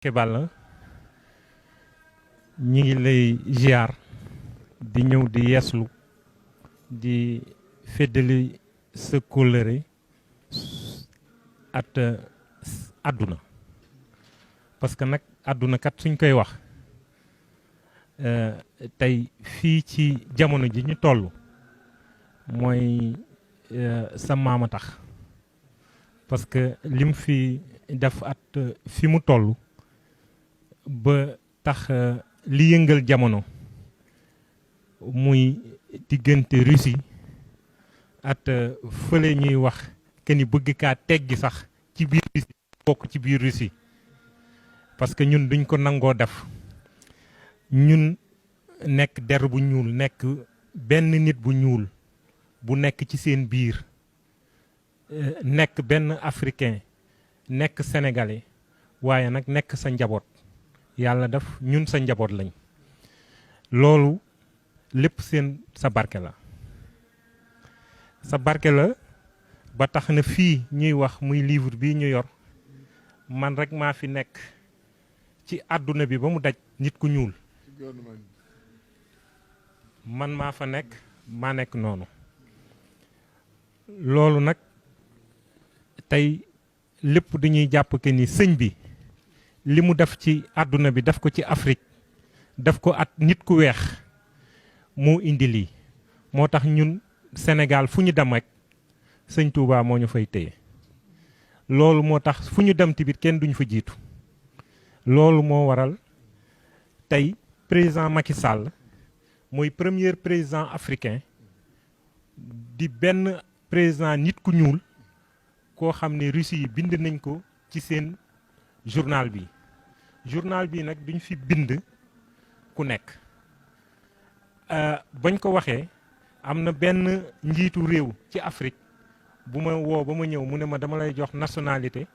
Kebal ñi ngi lay ziar di ñëw di yeeslu di feddali sa kóllëre at àdduna parce que nag àdduna kat suñ koy wax tey fii ci jamono ji ñu toll mooy sa maama tax parce que lim fi def at fi mu toll ba tax li yëngal jamono muy diggante Russie at fële ñuy wax que ni bëgg kaa teggi sax ci biir Russie bokk ci biir Russie parce que ñun duñ ko nangoo def ñun nekk der bu ñuul nekk benn nit bu ñuul bu nekk ci seen biir nekk benn africain nekk sénégalais waaye nag nekk sa njaboot yàlla def ñun sa njaboot lañ loolu lépp seen sa barke la ba tax na fii ñuy wax muy livre bii ñu yor man rek maa fi nekk ci àdduna bi ba mu daj nit ku ñuul man maa fa nekk maa nekk noonu loolu nag tey lépp dañuy jàpp que ni sëñ bi li mu def ci àdduna bi def ko ci Afrique def ko at nit ku weex moo indi lii moo tax ñun Sénégal fu ñu dem rek sëñ Touba moo ñu fay téye loolu moo tax fu ñu dem tamit kenn duñu fa jiitu loolu moo waral tey président Macky Sall mooy premier président africain di benn président nit ku ñuul koo xam ne Russie yi bind nañ ko ci seen journal bi nag duñ fi bind ku nekk bañ ko waxee am na benn njiitu réew ci Afrique bu ma woo ba ma ñëw mu ne ma dama lay jox nationalité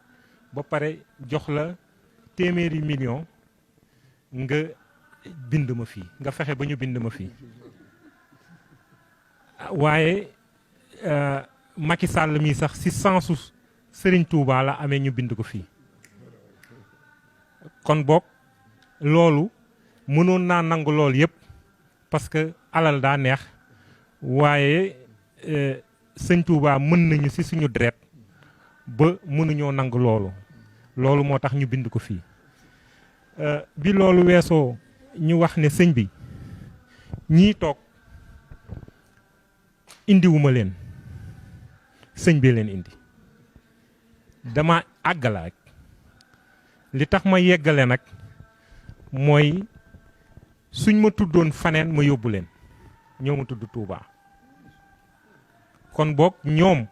ba pare jox la téeméeri million nga bind ma fii nga fexe ba ñu bind ma fii waaye Macky Sall mi sax si sensu Serigne Touba la amee ñu bind ko fii kon boog loolu mënoon naa nangu lool yëpp parce que alal daa neex waaye sëñ Touba mën nañu ci suñu deret ba mënuñoo nangu loolu moo tax ñu bind ko fii bi loolu weesoo ñu wax ne sëñ bi ñii toog indiwuma leen sëñ bi leen indi dama àggala rek li tax ma yeggale nag mooy suñ ma tuddoon faneen ma yóbbu leen ñoo ma tudd Touba kon boog ñoom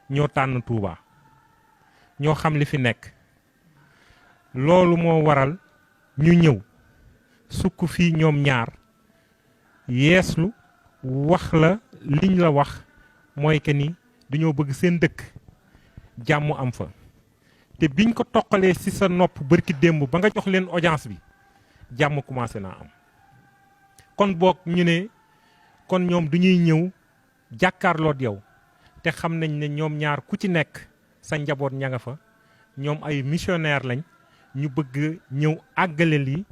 ñoo tànn Touba ñoo xam li fi nekk loolu moo waral ñu ñëw sukk fii ñoom ñaar yeeslu wax la liñ la wax mooy que ni dañoo bëgg seen dëkk jàmm am fa te biñ ko toqalee ci sa nopp bërki démb ba nga jox leen audience bi jàmm commencé naa am kon boog ñu ne kon ñoom duñuy ñëw jàkkaarloot yow te xam nañ ne ñoom ñaar ku ci nekk sa njaboot ña nga fa ñoom ay missionnaire lañ ñu bëgg ñëw àggale lii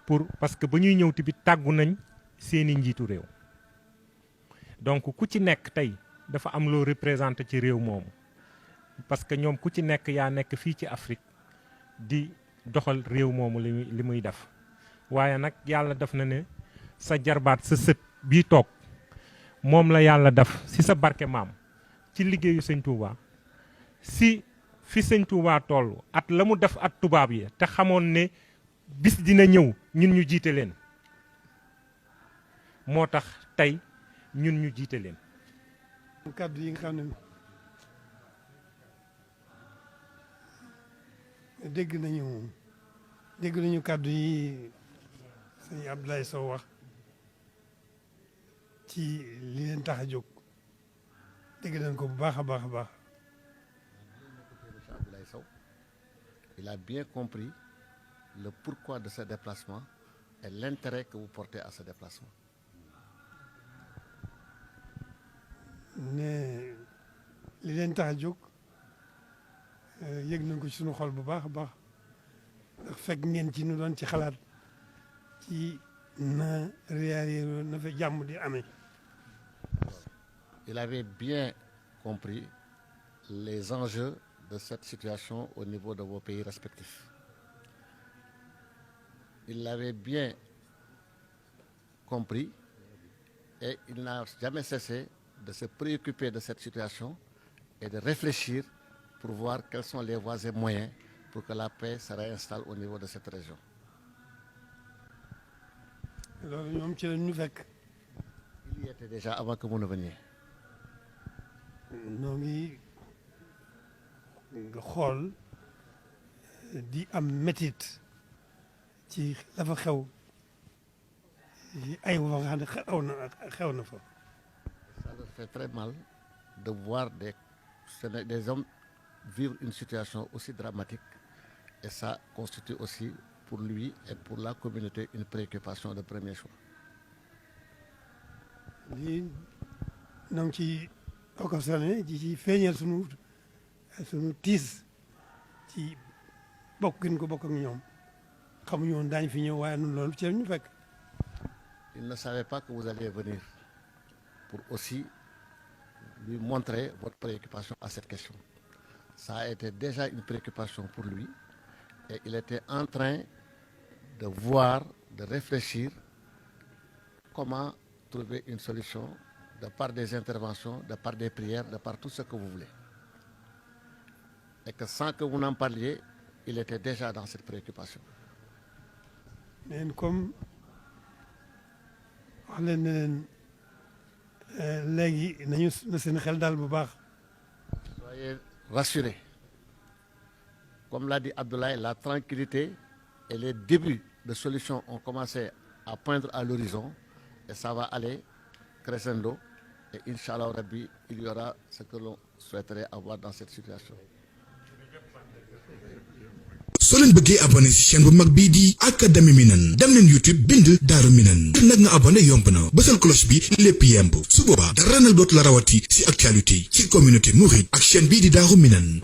pour parce que ba ñuy ñëw tamit tàggu nañ seeni njiitu réew donc ku ci nekk tey dafa am loo représenté ci réew moomu parce que ñoom ku ci nekk yaa nekk fii ci Afrique di doxal réew moomu li muy def waaye nag yàlla def na ne sa jarbaat sa sët bii toog moom la yàlla def ci sa barke maam ci liggéeyu sëñ Touba si fi sëñ Touba toll at la mu def at tubaab yi te xamoon ne bis dina ñëw ñun ñu jiite leen moo tax tey ñun ñu jiite leen. kàddu yi nga xam ne dégg nañu kàddu yi sëñ Abdoulaye Sow wax ci li leen tax a jóg dégg nañ ko bu baax a baax a baax. Abdoulaye Sow il a bien compris le pourquoi de ce déplacement et l'intérêt que vous portez à ce déplacement. ne li leen tax a jóg yëg nañ ko ci suñu xol bu baax a baax ndax fekk ngeen ci nu doon ci xalaat ci na réalité na fa jàmm di amee. Il avait bien compris les enjeux de cette situation au niveau de vos pays respectifs. Il l'avait bien compris et il n'a jamais cessé de se préoccuper de cette situation et de réfléchir pour voir quelles sont les voies et moyens pour que la paix se réinstalle au niveau de cette région. loolu ñoom ci la ñu fekk. Il y était déjà avant que vous ne veniez. noo ngi nga xool di am métit ci la fa xew ay wa nga xam ne xew na fa. Ça leur fait très mal de voir des hommes vivre une situation aussi dramatique et ça constitue aussi pour lui et pour la communauté une préoccupation de premier choix. lii ñoo ngi ci occasionné ci feeñal sunu tiis ci bokk gën ko bokk ak ñoom xamuñu woon daañu fi ñëw waaye nun loolu ci la ñu fekk. Il ne savait pas que vous alliez venir pour aussi lui montrer votre préoccupation à cette question. Ça a été déjà une préoccupation pour lui et il était en train de voir, de réfléchir comment trouver une solution de par des interventions, de par des prières, de par tout ce que vous voulez. Et que sans que vous n'en parliez, il était déjà dans cette préoccupation. mais comme wax leen ne leen léegi nañu na seen xel daal bu baax. Soyez rassurés. Comme l'a dit Abdoulaye, la tranquillité et les débuts de solutions ont commencé à poindre à l'horizon et ça va aller crescendo et Inch'Allah Rabbi, il y aura ce que l'on souhaiterait avoir dans cette situation. soo leen bëggee abonné ci chaîne bu mag bii di Académie Minane dem leen YouTube bind Daaru Minane ngir nag nga abonné yomb na bësal cloche bi lépp yemb su boobaa dara nag dootu la rawati ci actualité ci communauté mouride ak chaîne bii di Daaru Minane.